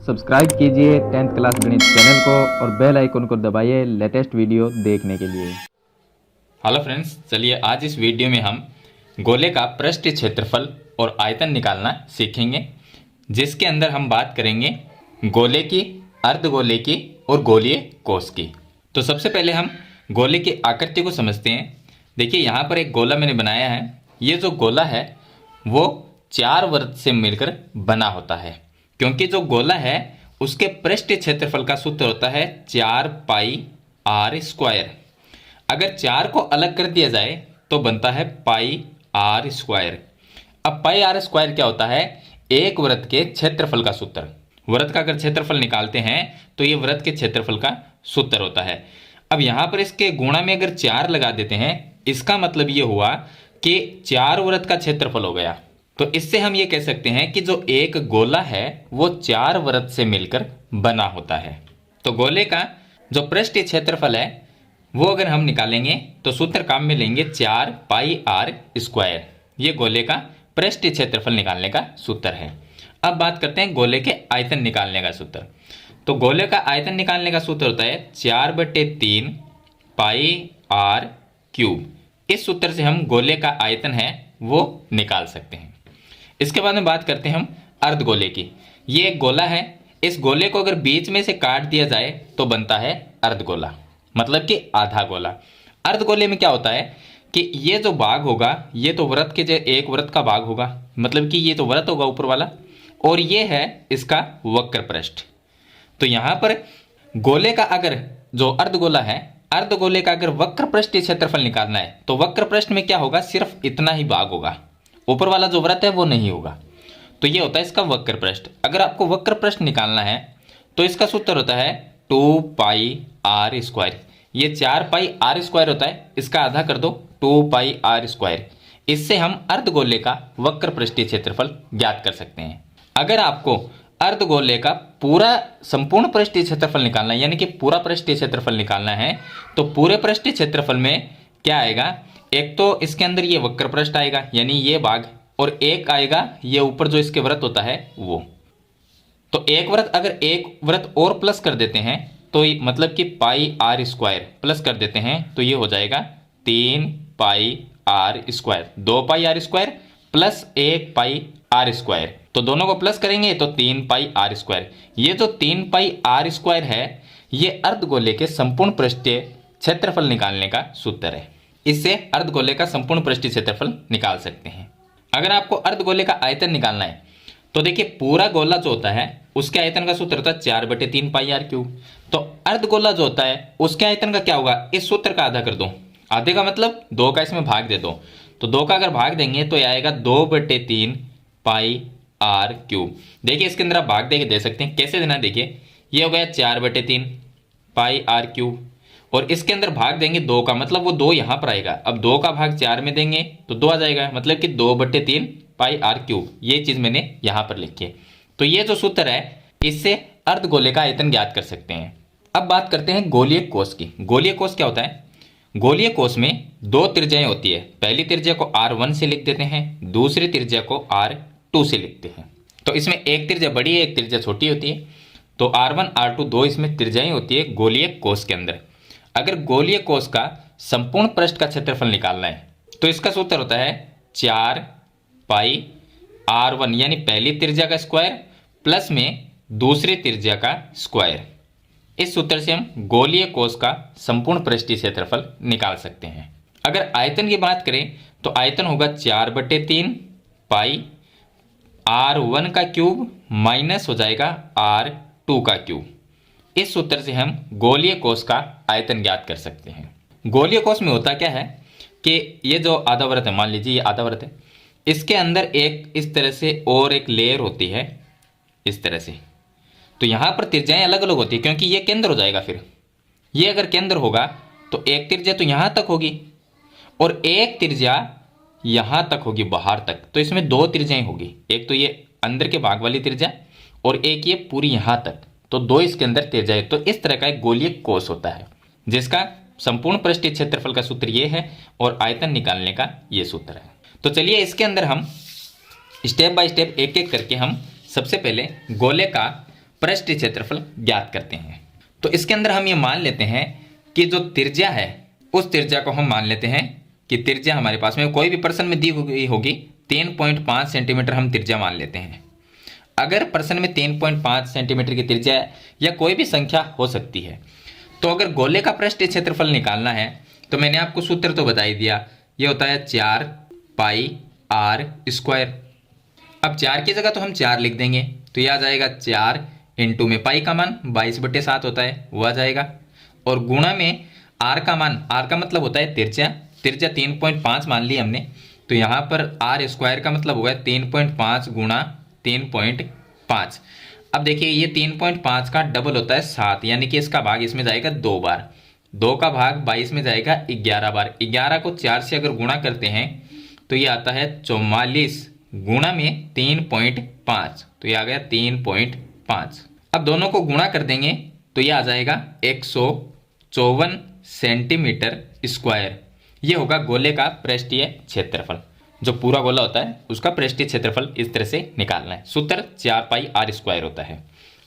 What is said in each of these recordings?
Subscribe कीजिए 10th class गणित channel को और बेल आइकन को दबाइए लेटेस्ट वीडियो देखने के लिए। हेलो फ्रेंड्स, चलिए आज इस वीडियो में हम गोले का पृष्ठीय क्षेत्रफल और आयतन निकालना सीखेंगे, जिसके अंदर हम बात करेंगे गोले की, अर्धगोले की और गोलीय कोष की। तो सबसे पहले हम गोले की आकृति को समझते हैं। देखिए यहाँ पर एक गोला मैंने बनाया है। ये जो गोला है वो 4 वृत्त से मिलकर बना होता है, क्योंकि जो गोला है उसके पृष्ठीय क्षेत्रफल का सूत्र होता है 4 पाई आर स्क्वायर। अगर 4 को अलग कर दिया जाए तो बनता है पाई आर स्क्वायर। अब पाई आर स्क्वायर क्या होता है? एक वृत्त के क्षेत्रफल का सूत्र। वृत्त का अगर क्षेत्रफल निकालते हैं तो ये वृत्त के क्षेत्रफल का सूत्र होता है। अब यहां पर इसके गुणा में अगर 4 लगा देते हैं, इसका मतलब ये हुआ कि 4 वृत्त का क्षेत्रफल हो गया। तो इससे हम ये कह सकते हैं कि जो एक गोला है वो 4 वृत्त से मिलकर बना होता है। तो गोले का जो पृष्ठीय क्षेत्रफल है वो अगर हम निकालेंगे तो सूत्र काम में लेंगे 4 पाई आर स्क्वायर। ये गोले का पृष्ठीय क्षेत्रफल निकालने का सूत्र है। अब बात करते हैं गोले के आयतन निकालने का सूत्र। तो गोले का आयतन निकालने का सूत्र होता है 4/3 पाई आर क्यूब। इस सूत्र से हम गोले का आयतन है वो निकाल सकते हैं। इसके बाद में बात करते हैं हम अर्धगोले की। ये एक गोला है। इस गोले को अगर बीच में से काट दिया जाए तो बनता है अर्धगोला, मतलब कि आधा गोला। अर्धगोले में क्या होता है कि ये जो भाग होगा ये तो वृत्त के जो एक वृत्त का भाग होगा, मतलब कि ये तो वृत्त होगा ऊपर वाला, और ये है इसका वक्र पृष्ठ। तो यहां पर गोले का अगर जो अर्धगोला है, अर्धगोले का अगर वक्र पृष्ठीय क्षेत्रफल निकालना है तो वक्र पृष्ठ में क्या होगा? सिर्फ इतना ही भाग होगा, ऊपर वाला जो वृत्त है वो नहीं होगा। तो ये होता है इसका वक्र पृष्ठ। अगर आपको वक्र पृष्ठ निकालना है तो इसका सूत्र होता है 2 पाई आर स्क्वायर। ये 4 पाई आर स्क्वायर होता है, इसका आधा कर दो 2 पाई आर स्क्वायर। इससे हम अर्धगोले का वक्र पृष्ठीय क्षेत्रफल ज्ञात कर सकते हैं। अगर आपको अर्धगोले का पूरा संपूर्ण पृष्ठीय क्षेत्रफल निकालना है, यानी कि पूरा पृष्ठीय क्षेत्रफल निकालना है, तो पूरे पृष्ठीय क्षेत्रफल में क्या आएगा? एक तो इसके अंदर ये वक्र पृष्ठ आएगा, यानी ये भाग, और एक आएगा ये ऊपर जो इसके वृत्त होता है वो। तो एक वृत्त, अगर एक वृत्त और प्लस कर देते हैं तो मतलब कि पाई आर स्क्वायर प्लस कर देते हैं तो ये हो जाएगा 3 pi r square. 2 pi r square plus 1 pi r square, तो दोनों को प्लस करेंगे तो 3 पाई आर स्क्वायर। ये जो 3 पाई आर स्क्वायर है ये अर्धगोले के संपूर्ण पृष्ठीय क्षेत्रफल निकालने का सूत्र है। इससे अर्धगोले का संपूर्ण पृष्ठीय क्षेत्रफल निकाल सकते हैं। अगर आपको अर्धगोले का आयतन निकालना है तो देखिए पूरा गोला जो होता है उसके आयतन का सूत्र होता है 4/3 पाई आर क्यूब। तो अर्धगोला जो होता है उसके आयतन का क्या होगा? इस सूत्र का आधा कर दो। आधे का मतलब 2 का इसमें भाग दे दो। तो 2 का अगर भाग देंगे तो यह आएगा 2/3 पाई आर क्यूब। देखिए इसके अंदर आप भाग दे के दे सकते हैं। कैसे देना? देखिए ये हो गया 4/3 पाई आर क्यूब, और इसके अंदर भाग देंगे 2 का, मतलब वो 2 यहां पर आएगा। अब 2 का भाग 4 में देंगे तो 2 आ जाएगा, मतलब कि 2/3 पाई आर क्यूब। ये चीज मैंने यहां पर लिखी है। तो ये जो सूत्र है इससे अर्धगोले का आयतन ज्ञात कर सकते हैं। अब बात करते हैं गोलीय कोष की। गोलीय कोष क्या होता है? गोलीय कोष में 2 त्रिज्याएं होती है। पहली त्रिज्या को R1 से लिख देते हैं, दूसरी त्रिज्या को R2 से लिखते हैं। तो इसमें एक त्रिज्या बड़ी है, एक त्रिज्या छोटी होती है। तो R1 R2 2 इसमें त्रिज्याएं होती है गोलीय कोष के अंदर। अगर गोलीय कोष का संपूर्ण पृष्ठ का क्षेत्रफल निकालना है तो इसका सूत्र होता है 4 पाई R1, यानी पहली त्रिज्या का स्क्वायर प्लस में दूसरी त्रिज्या का स्क्वायर। इस सूत्र से हम गोलीय कोष का संपूर्ण पृष्ठीय क्षेत्रफल निकाल सकते हैं। अगर आयतन की बात करें तो आयतन होगा 4/3 पाई R1 का क्यूब माइनस हो जाएगा R2 का क्यूब। इस सूत्र से हम गोलीय कोष का आयतन ज्ञात कर सकते हैं। गोलीय कोष में होता क्या है कि ये जो आधा वृत्त है, मान लीजिए ये आधा वृत्त है, इसके अंदर एक इस तरह से और एक लेयर होती है इस तरह से। तो यहां पर त्रिज्याएं अलग अलग होती है, क्योंकि ये केंद्र हो जाएगा। फिर ये अगर केंद्र होगा तो एक त्रिज्या तो यहां तक होगी और एक त्रिज्या यहां तक होगी बाहर तक। तो इसमें 2 त्रिज्याएं होगी, एक तो ये अंदर के भाग वाली त्रिज्या और एक ये पूरी यहां तक। तो 2 इसके अंदर त्रिज्याएं। तो इस तरह का एक गोलीय कोष होता है जिसका संपूर्ण पृष्ठीय क्षेत्रफल का सूत्र ये है और आयतन निकालने का ये सूत्र है। तो चलिए इसके अंदर हम स्टेप बाय स्टेप एक एक करके हम सबसे पहले गोले का पृष्ठीय क्षेत्रफल ज्ञात करते हैं। तो इसके अंदर हम ये मान लेते हैं कि जो त्रिज्या है उस त्रिज्या को हम मान लेते हैं कि त्रिज्या हमारे पास में कोई भी प्रश्न में दी हुई होगी 3.5 सेंटीमीटर हम त्रिज्या मान लेते हैं। अगर प्रश्न में 3.5 सेंटीमीटर की त्रिज्या या कोई भी संख्या हो सकती है, तो अगर गोले का पृष्ठीय क्षेत्रफल निकालना है तो मैंने आपको सूत्र तो बता ही दिया, ये होता है 4 पाई आर स्क्वायर। अब 4 की जगह तो हम 4 लिख देंगे, तो यह आ जाएगा 4 इंटू में पाई का मान 22/7 होता है वो आ जाएगा, और गुणा में आर का मान, आर का मतलब होता है त्रिज्या, त्रिज्या 3.5 मान ली हमने, तो यहाँ पर आर स्क्वायर का मतलब होगा 3.5 गुणा 3.5। अब देखिए ये 3.5 का डबल होता है 7, यानी कि इसका भाग इसमें जाएगा 2 बार, 2 का भाग 22 में जाएगा 11 बार। 11 को 4 से अगर गुणा करते हैं तो ये आता है 44 गुणा में 3.5, तो ये आ गया 3.5। अब दोनों को गुणा कर देंगे तो ये आ जाएगा 154 सेंटीमीटर स्क्वायर। ये होगा गोले का पृष्ठीय क्षेत्रफल। जो पूरा गोला होता है उसका पृष्ठीय क्षेत्रफल इस तरह से निकालना है। सूत्र 4 पाई आर स्क्वायर होता है।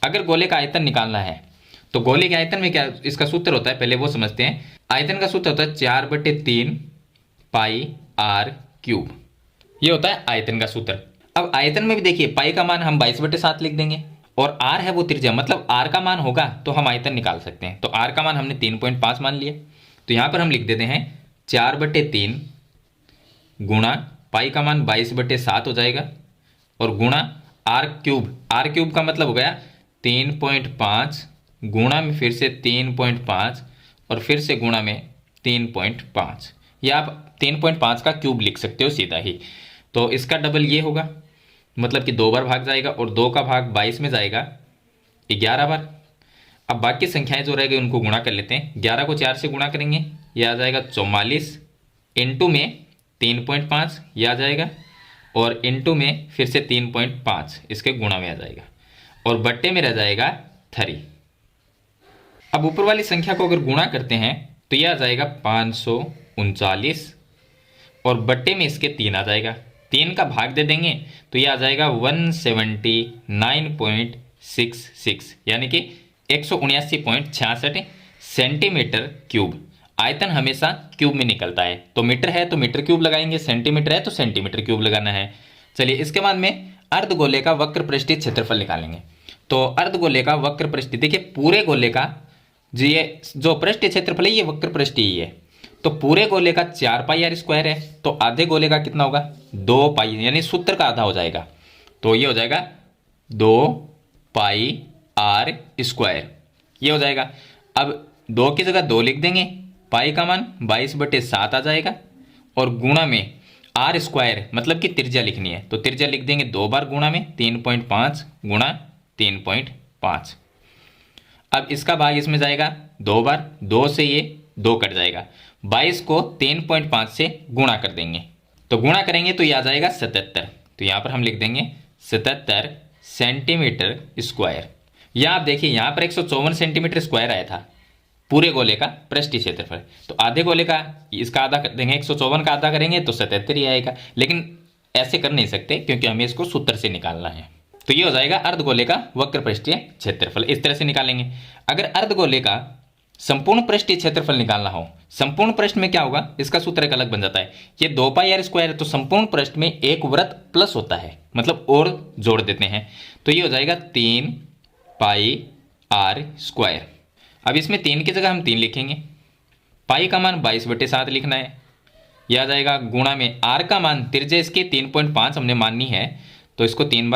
अगर गोले का आयतन निकालना है तो गोले के आयतन में क्या इसका सूत्र होता है, पहले वो समझते हैं। आयतन का सूत्र होता है 4/3 पाई आर क्यूब, ये होता है आयतन का सूत्र। अब आयतन में भी देखिए पाई का मान हम 22/7 लिख देंगे, और आर है वो त्रिज्या, मतलब आर का मान होगा तो हम आयतन निकाल सकते हैं। तो आर का मान हमने 3.5 मान लिया, तो यहाँ पर हम लिख देते हैं 4/3 गुणा पाई का मान 22/7 हो जाएगा, और गुणा आर क्यूब, आर क्यूब का मतलब हो गया 3.5 गुणा में फिर से 3.5 और फिर से गुणा में 3.5, या आप 3.5 का क्यूब लिख सकते हो सीधा ही। तो इसका डबल ये होगा, मतलब कि 2 बार भाग जाएगा, और 2 का भाग 22 में जाएगा 11 बार। अब बाकी संख्याएं जो रह गई उनको गुणा कर लेते हैं। 11 को 4 से गुणा करेंगे, यह आ जाएगा 44 इंटू में 3.5 यह आ जाएगा, और इंटू में फिर से 3.5 इसके गुणा में आ जाएगा, और बट्टे में रह जाएगा 3। अब ऊपर वाली संख्या को अगर गुणा करते हैं तो यह आ जाएगा 539, और बट्टे में इसके 3 आ जाएगा, 3 का भाग दे देंगे तो यह आ जाएगा 179.66, यानी कि 179.66 सेंटीमीटर क्यूब। आयतन हमेशा क्यूब में निकलता है, तो मीटर है तो मीटर क्यूब लगाएंगे, सेंटीमीटर है तो सेंटीमीटर क्यूब लगाना है। चलिए इसके बाद में अर्धगोले का वक्र पृष्ठीय क्षेत्रफल निकालेंगे। तो अर्धगोले का वक्र पृष्ठीय, देखिए पूरे गोले का ये जो पृष्ठीय क्षेत्रफल है ये वक्र पृष्ठीय ही है, तो पूरे गोले का 4 पाई आर स्क्वायर है, तो आधे गोले का कितना होगा 2 पाई, यानी सूत्र का आधा हो जाएगा, तो ये हो जाएगा 2 पाई आर स्क्वायर, ये हो जाएगा। अब 2 की जगह 2 लिख देंगे, पाई का मान 22/7 आ जाएगा, और गुणा में आर स्क्वायर मतलब कि त्रिज्या लिखनी है, तो त्रिज्या लिख देंगे 2 बार गुणा में 3.5 गुणा 3.5। अब इसका भाग इसमें जाएगा 2 बार, 2 से ये 2 कट जाएगा, 22 को 3.5 से गुणा कर देंगे, तो गुणा करेंगे तो ये आ जाएगा 77, तो यहाँ पर हम लिख देंगे 77 सेंटीमीटर स्क्वायर। या आप देखिए यहाँ पर 154 सेंटीमीटर स्क्वायर आया था पूरे गोले का पृष्ठीय क्षेत्रफल, तो आधे गोले का इसका आधा कर देंगे, 154 का आधा करेंगे तो 77 ही आएगा, लेकिन ऐसे कर नहीं सकते क्योंकि हमें इसको सूत्र से निकालना है। तो ये हो जाएगा अर्धगोले का वक्र पृष्ठीय क्षेत्रफल, इस तरह से निकालेंगे। अगर अर्धगोले का संपूर्ण पृष्ठीय क्षेत्रफल निकालना हो, संपूर्ण पृष्ठ में क्या होगा, इसका सूत्र एक अलग बन जाता है। ये 2 पाई आर स्क्वायर है, तो संपूर्ण पृष्ठ में एक वृत्त प्लस होता है, मतलब और जोड़ देते हैं, तो ये हो जाएगा 3 पाई आर स्क्वायर। अब इसमें 3 की जगह हम 3 लिखेंगे, पाई का मान 22/7 लिखना है, यह आ जाएगा, गुणा में आर का मान त्रिज्या इसकी 3.5 हमने माननी है, तो इसको 2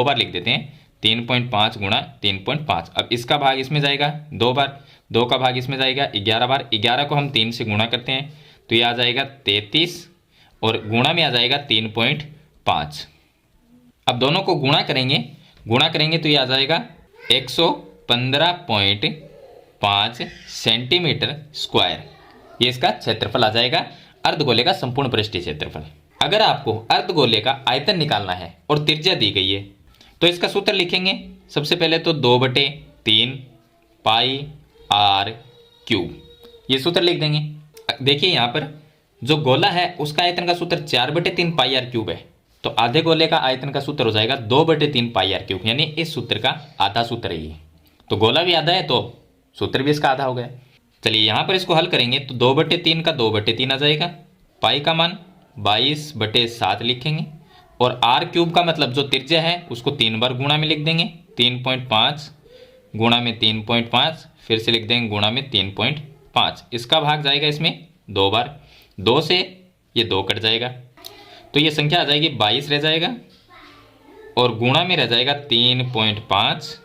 बार लिख देते हैं, 3.5 गुणा 3.5। अब इसका भाग इसमें जाएगा 2 बार, 2 का भाग इसमें जाएगा 11 बार, 11 को हम 3 से गुणा करते हैं तो यह आ जाएगा 33, और गुणा में आ जाएगा 3.5। अब दोनों को गुणा करेंगे तो यह आ जाएगा 115.5 सेंटीमीटर स्क्वायर, ये इसका क्षेत्रफल आ जाएगा, अर्धगोले का संपूर्ण पृष्ठीय क्षेत्रफल। अगर आपको अर्धगोले का आयतन निकालना है और त्रिज्या दी गई है तो इसका सूत्र लिखेंगे। सबसे पहले तो 2/3 पाई आर क्यूब, ये सूत्र लिख देंगे। देखिए यहाँ पर जो गोला है उसका आयतन का सूत्र 4/3 पाई आर क्यूब है, तो आधे गोले का आयतन का सूत्र हो जाएगा 2/3 पाई आर क्यूब, यानी इस सूत्र का आधा सूत्र है ये। तो गोला भी आधा है तो सूत्र भी इसका आधा हो गया। चलिए यहाँ पर इसको हल करेंगे तो 2/3 का 2/3 आ जाएगा, पाई का मान 22/7 लिखेंगे, और आर क्यूब का मतलब जो त्रिज्या है उसको 3 बार गुणा में लिख देंगे, 3.5 गुणा में 3.5, फिर से लिख देंगे गुणा में 3.5। इसका भाग जाएगा इसमें 2 बार, 2 से ये 2 कट जाएगा, तो ये संख्या आ जाएगी 22 रह जाएगा, और गुणा में रह जाएगा 3.5,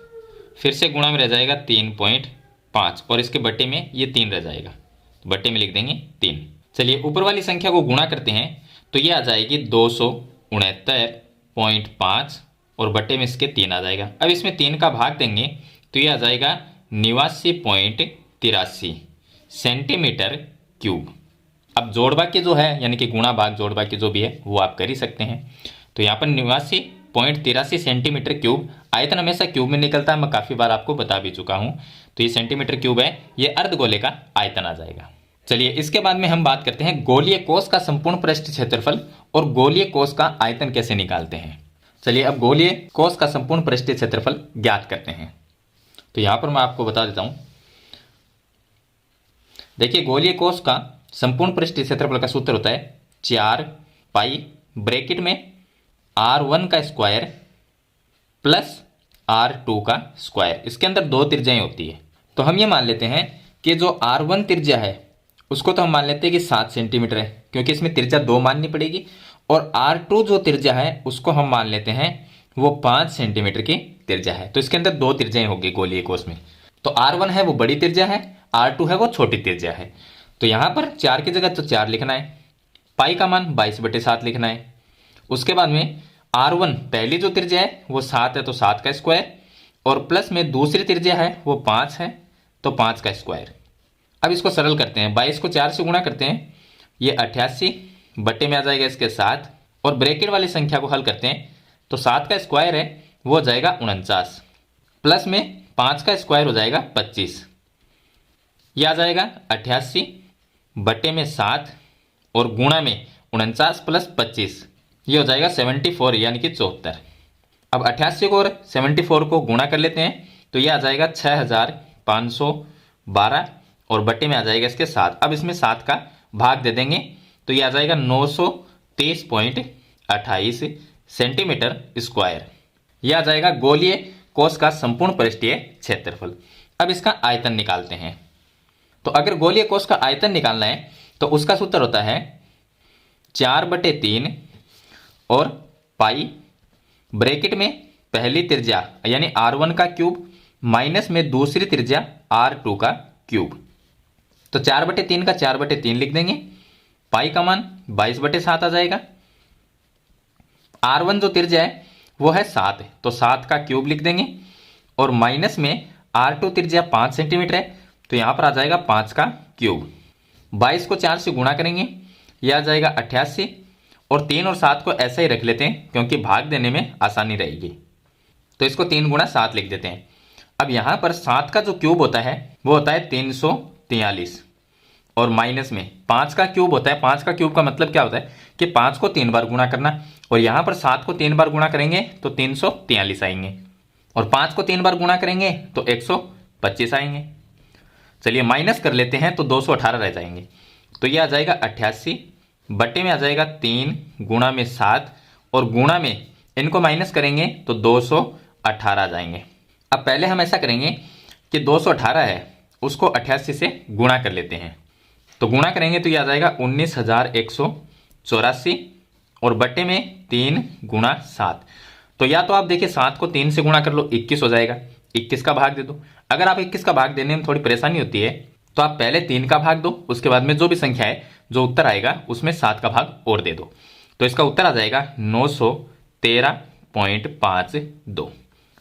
फिर से गुणा में रह जाएगा 3.5, और इसके बट्टे में ये 3 रह जाएगा, तो बट्टे में लिख देंगे 3। चलिए ऊपर वाली संख्या को गुणा करते हैं तो ये आ जाएगी 269.5, और बट्टे में इसके 3 आ जाएगा। अब इसमें 3 का भाग देंगे तो ये आ जाएगा 89.83 सेंटीमीटर क्यूब। अब जोड़ बाकी जो है यानी कि गुणा भाग जोड़ बाकी जो भी है वो आप कर ही सकते हैं। तो यहाँ पर 89.83 सेंटीमीटर क्यूब, आयतन हमेशा क्यूब में निकलता है, मैं काफ़ी बार आपको बता भी चुका हूँ। तो ये सेंटीमीटर क्यूब है, ये अर्धगोले का आयतन आ जाएगा। चलिए इसके बाद में हम बात करते हैं गोलीय कोष का संपूर्ण पृष्ठ क्षेत्रफल और गोलीय कोष का आयतन कैसे निकालते हैं। चलिए अब गोलीय कोष का संपूर्ण पृष्ठीय क्षेत्रफल ज्ञात करते हैं। तो यहाँ पर मैं आपको बता देता हूँ, देखिए गोलीय कोष का संपूर्ण पृष्ठीय क्षेत्रफल का सूत्र होता है 4 पाई ब्रैकेट में r1 का स्क्वायर प्लस r2 का स्क्वायर। इसके अंदर 2 त्रिज्याएं होती है, तो हम ये मान लेते हैं कि जो r1 त्रिज्या है उसको तो हम मान लेते हैं कि 7 सेंटीमीटर है, क्योंकि इसमें त्रिज्या 2 माननी पड़ेगी, और r2 जो त्रिज्या है उसको हम मान लेते हैं वो 5 सेंटीमीटर की त्रिज्या है। तो इसके अंदर 2 त्रिज्याएं होगी गोलीय कोष में। तो r1 है वो बड़ी त्रिज्या है, r2 है वो छोटी त्रिज्या है। तो यहाँ पर 4 की जगह तो 4 लिखना है, पाई का मान 22/7 लिखना है। उसके बाद में r1 पहली जो त्रिज्या है वो 7 है तो 7 का स्क्वायर, और प्लस में दूसरी त्रिज्या है वो 5 है तो 5 का स्क्वायर। अब इसको सरल करते हैं, 22 को 4 से गुणा करते हैं, ये 88 बट्टे में आ जाएगा इसके 7, और ब्रैकेट वाली संख्या को हल करते हैं तो 7 का स्क्वायर है वो हो जाएगा 49, प्लस में 5 का स्क्वायर हो जाएगा 25, ये आ जाएगा 88 बट्टे में 7 और गुणा में 49 प्लस 25, ये हो जाएगा 74 यानी कि 74। अब 88 को और 74 को गुणा कर लेते हैं तो ये आ जाएगा 6512, और बट्टे में आ जाएगा इसके 7। अब इसमें 7 का भाग दे देंगे तो ये आ जाएगा 930.28 सेंटीमीटर स्क्वायर। यह आ जाएगा गोलीय कोष का संपूर्ण पृष्ठीय क्षेत्रफल। अब इसका आयतन निकालते हैं। तो अगर गोलीय कोष का आयतन निकालना है तो उसका सूत्र होता है 4/3 और पाई ब्रैकेट में पहली त्रिज्या यानी r1 का क्यूब माइनस में दूसरी त्रिज्या r2 का क्यूब। तो 4/3 का 4/3 लिख देंगे, पाई का मान 22/7 आ जाएगा। r1 जो त्रिज्या है वो है 7 है तो 7 का क्यूब लिख देंगे, और माइनस में r2 त्रिज्या 5 सेंटीमीटर है तो यहां पर आ जाएगा 5 का क्यूब। 22 को 4 से गुणा करेंगे, यह आ जाएगा 88, और 3 और 7 को ऐसा ही रख लेते हैं क्योंकि भाग देने में आसानी रहेगी। तो इसको 3 गुणा 7 लिख देते हैं। अब यहां पर 7 का जो क्यूब होता है वो होता है 343, और माइनस में 5 का क्यूब होता है। 5 का क्यूब का मतलब क्या होता है कि 5 को 3 बार गुणा करना, और यहां पर 7 को 3 बार गुणा करेंगे तो 343 आएंगे, और 5 को 3 बार गुणा करेंगे तो 125 आएंगे। चलिए माइनस कर लेते हैं तो 218 रह जाएंगे। तो ये आ जाएगा 88 बट्टे में आ जाएगा 3 गुणा में 7, और गुणा में इनको माइनस करेंगे तो 218 आ जाएंगे। अब पहले हम ऐसा करेंगे कि 218 है उसको 88 से गुणा कर लेते हैं। तो गुणा करेंगे तो ये आ जाएगा 19,184, और बट्टे में 3 गुणा 7। तो या तो आप देखिए 7 को 3 से गुणा कर लो, 21 हो जाएगा, 21 का भाग दे दो। अगर आप 21 का भाग देने में थोड़ी परेशानी होती है तो आप पहले 3 का भाग दो, उसके बाद में जो भी संख्या है जो उत्तर आएगा उसमें 7 का भाग और दे दो। तो इसका उत्तर आ जाएगा 913.52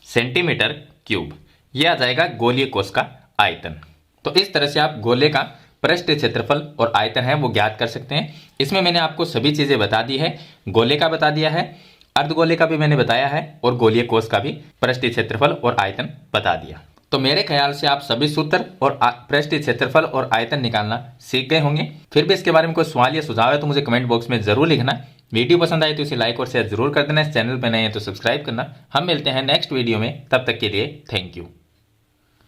सेंटीमीटर क्यूब। यह आ जाएगा गोलीय कोष का आयतन। तो इस तरह से आप गोले का पृष्ठ क्षेत्रफल और आयतन है वो ज्ञात कर सकते हैं। इसमें मैंने आपको सभी चीजें बता दी है, गोले का बता दिया है, अर्धगोले का भी मैंने बताया है, और गोलीय कोष का भी पृष्ठीय क्षेत्रफल और आयतन बता दिया। तो मेरे ख्याल से आप सभी सूत्र और पृष्ठीय क्षेत्रफल और आयतन निकालना सीख गए होंगे। फिर भी इसके बारे में कोई सवाल या सुझाव है तो मुझे कमेंट बॉक्स में जरूर लिखना। वीडियो पसंद आए तो इसे लाइक और शेयर जरूर कर देना। इस चैनल पर नए हैं तो सब्सक्राइब करना। हम मिलते हैं नेक्स्ट वीडियो में, तब तक के लिए थैंक यू।